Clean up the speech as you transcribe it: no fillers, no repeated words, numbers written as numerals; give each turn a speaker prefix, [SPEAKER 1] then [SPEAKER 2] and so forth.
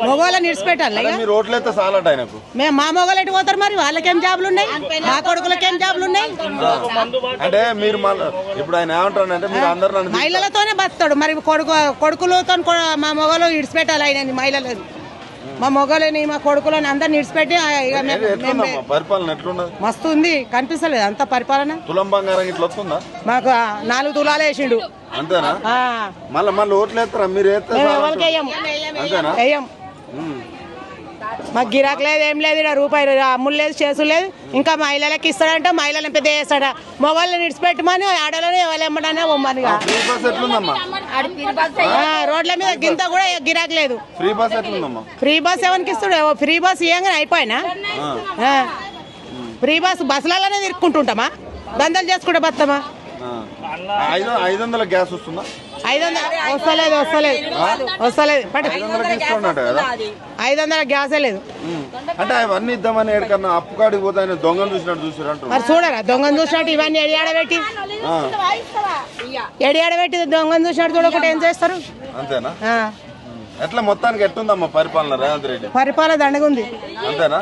[SPEAKER 1] మొగోళ్ళని ఇడిచిపెట్టాలి
[SPEAKER 2] మీరు ఓట్లు అయితే చాలట ఆయనకు.
[SPEAKER 1] మేము మా మొగోళ్ళు ఎటు పోతారు మరి? వాళ్ళకేం జాబులు ఉన్నాయి, మా కొడుకులకేం జాబులు ఉన్నాయి?
[SPEAKER 2] అంటే మీరు ఇప్పుడు ఆయన ఏమంటారంటే మీరు అందరూ
[SPEAKER 1] మహిళలతోనే బతాడు మరి. కొడుకులతో మా మొగలు ఇడిచిపెట్టాలి ఆయన మహిళలు. మా మొగలని మా కొడుకులని అందరిని ఇడిచిపెట్టి
[SPEAKER 2] పరిపాలన ఎట్లున్నది?
[SPEAKER 1] మస్తు ఉంది, కనిపిస్తలేదు అంత పరిపాలన.
[SPEAKER 2] తులం బంగారం ఇట్లా వస్తుందా?
[SPEAKER 1] మాకు 4 తులాలు వేసిండు.
[SPEAKER 2] అంతేనా? మళ్ళీ ఓట్లు వేస్తారా మీరు?
[SPEAKER 1] ఎవరికి
[SPEAKER 2] అంతేనా?
[SPEAKER 1] వేయం. మాకు గిరాక్ లేదు, ఏం లేదు, రూపాయి అమ్ములు లేదు, చేసులు లేదు. ఇంకా మహిళలకు ఇస్తాడంటే మహిళలను పెద్ద చేస్తాడా? మొగోళ్ళని ఇడిచిపెట్టమని ఆడవాళ్ళని ఎవరు ఇమ్మడానే బొమ్మని. రోడ్ల మీద గింత కూడా గిరాక్ లేదు. ఫ్రీ బస్ ఎవరికి ఇస్తాడు? ఫ్రీ బస్ ఇవ్వగానే అయిపోయినా ఫ్రీ బస్సులలోనే తిరుక్కుంటుంటామా? దందలు చేసుకుంటే బతామా?
[SPEAKER 2] 500 గ్యాస్ వస్తుందా?
[SPEAKER 1] 500 వస్తలేదు. 500 గ్యాసే లేదు.
[SPEAKER 2] అంటే అవన్నీ ఇద్దామని ఎక్కడన్నా అప్పు కాడికి పోతే ఆయన దొంగను చూసినట్టు చూసారు.
[SPEAKER 1] మరి చూడరా దొంగను చూసినట్టు ఇవన్నీ ఎడియాడబెట్టి దొంగను చూసినట్టు చూడకుండా ఏం చేస్తారు?
[SPEAKER 2] అంతేనా? ఎట్లా మొత్తానికి ఎట్టుందమ్మా పరిపాలన రేవంత్ రెడ్డి?
[SPEAKER 1] పరిపాలన దండగా ఉంది.
[SPEAKER 2] అంతేనా?